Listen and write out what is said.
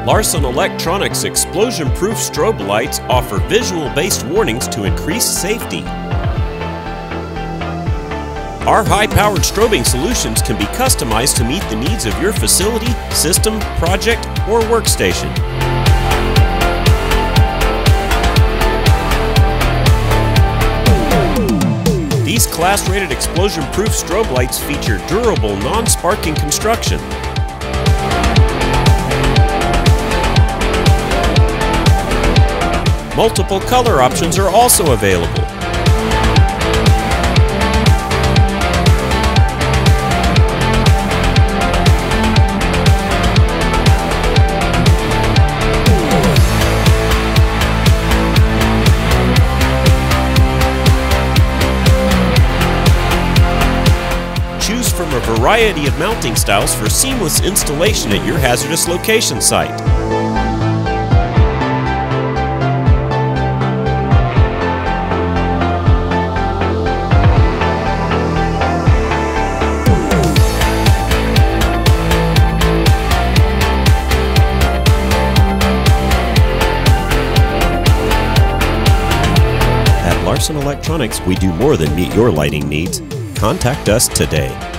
Larson Electronics explosion-proof strobe lights offer visual-based warnings to increase safety. Our high-powered strobing solutions can be customized to meet the needs of your facility, system, project, or workstation. These class-rated explosion-proof strobe lights feature durable, non-sparking construction. Multiple color options are also available. Choose from a variety of mounting styles for seamless installation at your hazardous location site. At Larson Electronics, we do more than meet your lighting needs. Contact us today.